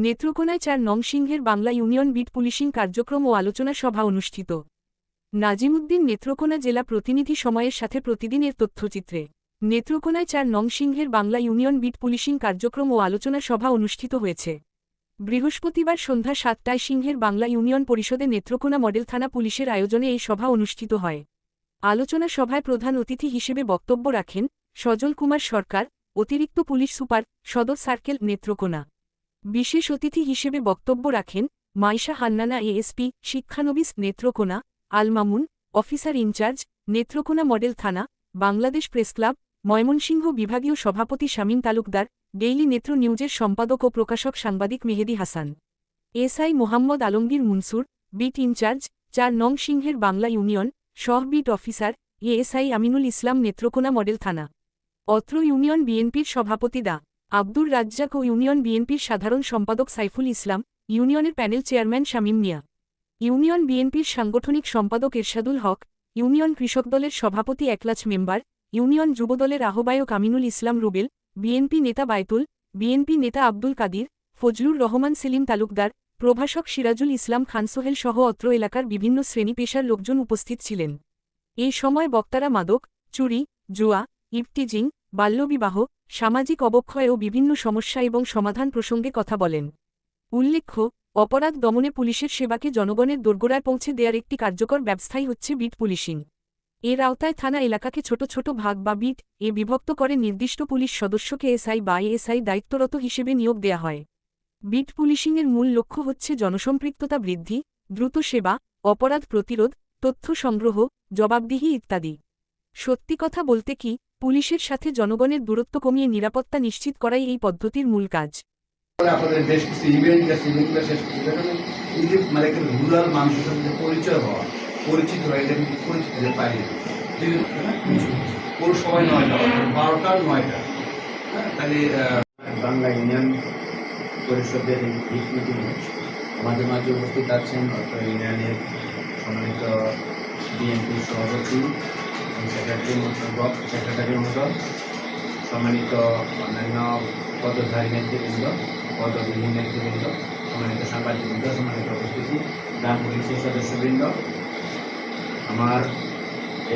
নেত্রকোনায় ৪ নং সিংহের Bangla union bit policing কার্যক্রম ও আলোচনা সভা অনুষ্ঠিত। নাজিমউদ্দিন, নেত্রকোনা জেলা প্রতিনিধি। সময়ের সাথে প্রতিদিনের তথ্যচিত্রে। নেত্রকোনায় ৪ নং সিংহের বাংলা ইউনিয়ন বিট পুলিশিং কার্যক্রম ও আলোচনা সভা অনুষ্ঠিত হয়েছে। বৃহস্পতিবার সন্ধ্যা ৭টায় সিংহের বাংলা ইউনিয়ন পরিষদে নেত্রকোনা মডেল থানা পুলিশের আয়োজনে এই সভা অনুষ্ঠিত হয়। আলোচনা সভায় প্রধান অতিথি হিসেবে বক্তব্য রাখেন সজল কুমার সরকার, অতিরিক্ত পুলিশ সুপার, সদর সার্কেল, নেত্রকোনা। বিশেষ অতিথি হিসেবে বক্তব্য রাখেন মাইশা হান্নানা, এএসপি, শিক্ষানবিশ, Netrokona, Al Mamun, officer in charge, Netrokona model থানা, বাংলাদেশ প্রেসক্লাব, ময়মনসিংহ বিভাগীয় সভাপতি শামীম তালুকদার, ডেইলি নেত্র নিউজের সম্পাদক ও প্রকাশক সাংবাদিক Mehedi Hasan, SI Mohammad Alamgir Munsur, beat in charge ৪ নং সিংহের বাংলা ইউনিয়ন, সহ beat officer ASI Aminul Islam, Netrokona model থানা। অত্র ইউনিয়ন বিএনপির সভাপতি ডা আব্দুর রাজ্জাক ও ইউনিয়ন বিএনপির সাধারণ সম্পাদক সাইফুল ইসলাম, ইউনিয়নের প্যানেল চেয়ারম্যান শামীম মিয়া, ইউনিয়ন বিএনপির সাংগঠনিক সম্পাদক এরশাদুল হক, ইউনিয়ন কৃষক দলের সভাপতি একলাচ মেম্বার, ইউনিয়ন যুবদলের আহ্বায়ক আমিনুল ইসলাম রুবেল, বিএনপি নেতা বায়তুল, বিএনপি নেতা আব্দুল কাদির, ফজলুর রহমান সেলিম তালুকদার, প্রভাষক সিরাজুল ইসলাম খান সোহেল সহ অত্র এলাকার বিভিন্ন শ্রেণী পেশার লোকজন উপস্থিত ছিলেন। এই সময় বক্তারা মাদক, চুরি, জুয়া, ইভটিজিং, বাল্যবিবাহ, সামাজিক অবক্ষয় ও বিভিন্ন সমস্যা এবং সমাধান প্রসঙ্গে কথা বলেন। উল্লেখ্য, অপরাধ দমনে পুলিশের সেবাকে জনগণের দোরগোড়ায় পৌঁছে দেওয়ার একটি কার্যকর ব্যবস্থাই হচ্ছে বিট পুলিশিং। এর আওতায় থানা এলাকাকে ছোট ছোট ভাগ বা বিট এ বিভক্ত করে নির্দিষ্ট পুলিশ সদস্যকে এসআই বা এএসআই দায়িত্বরত হিসেবে নিয়োগ দেয়া হয়। বিট পুলিশিংয়ের মূল লক্ষ্য হচ্ছে জনসম্পৃক্ততা বৃদ্ধি, দ্রুত সেবা, অপরাধ প্রতিরোধ, তথ্য সংগ্রহ, জবাবদিহি ইত্যাদি। সত্যি কথা বলতে কি, পুলিশের সাথে জনগণের দূরত্ব কমিয়ে নিরাপত্তা নিশ্চিত করাই এই পদ্ধতির মূল কাজ। আপনাদের বেশ কিছু ইভেন্ট আছে, যেগুলো শেষ করতে মানে রুরাল মানুষের সাথে পরিচয় হওয়া, পরিচিত হয়, এটা কিন্তু পরিচিত পাই পুরো সময় ৯টা, ১২টার ৯টা। তাহলে বাংলা ইউনিয়ন পরিষদের এই মিটিংয়ে আমাদের মাঝে উপস্থিত আছেন অত্র ইউনিয়নের সম্মানিত বিএনপির সভাপতি, সেক্রেটারি মণ্ডল, সম্মানিত অন্যান্য পদধারী নেতৃবৃন্দ, পদবিহীন নেতৃবৃন্দ, সম্মানিত সাংবাদিকবৃন্দ, সম্মানিত উপস্থিতি, গ্রাম পুলিশের সদস্যবৃন্দ, আমার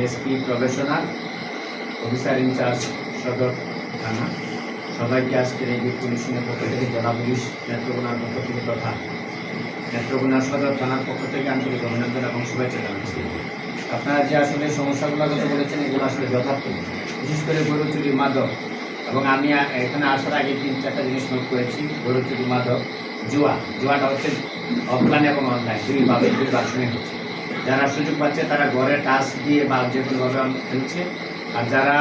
এসপি প্রবেশনার, অফিসার ইনচার্জ সদর থানা, সবাইকে আজকের এই বিট পুলিশিংয়ের পক্ষ থেকে, জেলা পুলিশ নেত্রকোনার পক্ষ থেকে তথা নেত্রকোনা সদর থানার পক্ষ থেকে আন্তরিক অভিনন্দন এবং শুভেচ্ছা জানাচ্ছি। আপনারা যে আসলে সমস্যাগুলো কথা বলেছেন, এগুলো আসলে যথার্থ, বিশেষ করে গরু চুরি, মাদক, এবং আমি এখানে আসার আগে ৩-৪টা জিনিস নোট করেছি। গরু চুরি, মাদক, জুয়াটা হচ্ছে অফলাইন এবং অনলাইন দুই ভার্সনে হচ্ছে। যারা সুযোগ পাচ্ছে তারা ঘরে টাচ দিয়ে বা যে কোনোভাবে খেলছে, আর যারা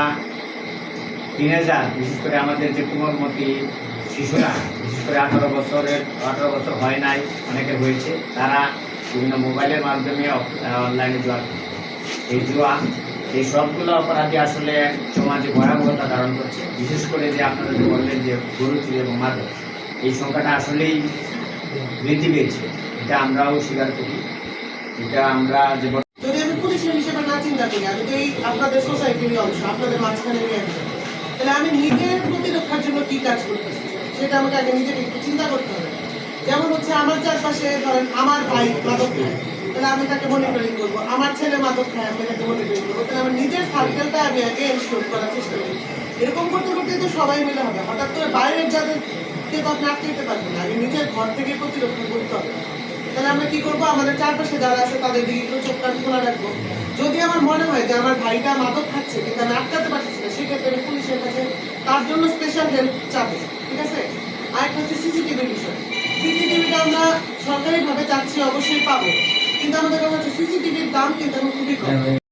টিনেজার, বিশেষ করে আমাদের যে কোমলমতি শিশুরা, বিশেষ করে 18 বছর হয় নাই, অনেকে হয়েছে, তারা বিভিন্ন মোবাইলের মাধ্যমে অনলাইনে জুয়া, এই সবগুলো অপরাধী আসলে সমাজে ভয়াবহতা ধারণ করছে। বিশেষ করে যে আপনারা যে বললেন যে গরু চুরি এবং মাদক, এই সংখ্যাটা আসলেই বৃদ্ধি পেয়েছে। এটা আমরাও স্বীকার করি। এটা আমরা যে যদি আমি পুলিশের হিসেবে না চিন্তা করি, আমি তো এই আপনাদের সোসাইটির অংশ, আপনাদের মাঝখানে নিয়ে আসবো, তাহলে আমি নিজের প্রতিরক্ষার জন্য কি কাজ করতেছি সেটা আমাকে আগে নিজেকে একটু চিন্তা করতে হবে। যেমন হচ্ছে আমার চারপাশে ধরেন আমার ভাই মাদক খায়, তাহলে আমি তাকে মনিটরিং করবো। আমার ছেলে মাদক খায়, আমি তাকে মনিটরিং করবো। তাহলে আমার নিজের সার্কেলটা আমি আগে এনশিওর করার চেষ্টা করি। এরকম করতে করতে তো সবাই মিলে হবে। হঠাৎ করে বাইরের যাদেরকে তো আপনি আটকে দিতে পারবেন না, আগে নিজের ঘর থেকে প্রতিরক্ষা করতে হবে। তাহলে আমরা কি করবো, আমাদের চারপাশে যারা আছে তাদের দিকে একটু চোখ কান খোলা রাখবো। যদি আমার মনে হয় যে আমার ভাইটা মাদক খাচ্ছে কিন্তু আমি আটকাতে পারছি না, সেক্ষেত্রে আমি পুলিশের কাছে তার জন্য স্পেশাল হেল্প চাবো। ঠিক আছে। আরেকটা হচ্ছে সিসিটিভির বিষয়। সিসিটিভিটা আমরা সরকারিভাবে চাচ্ছি, অবশ্যই পাবো, কিন্তু আমাদের কাছে সিসিটিভির দাম কিন্তু এখন খুবই কম।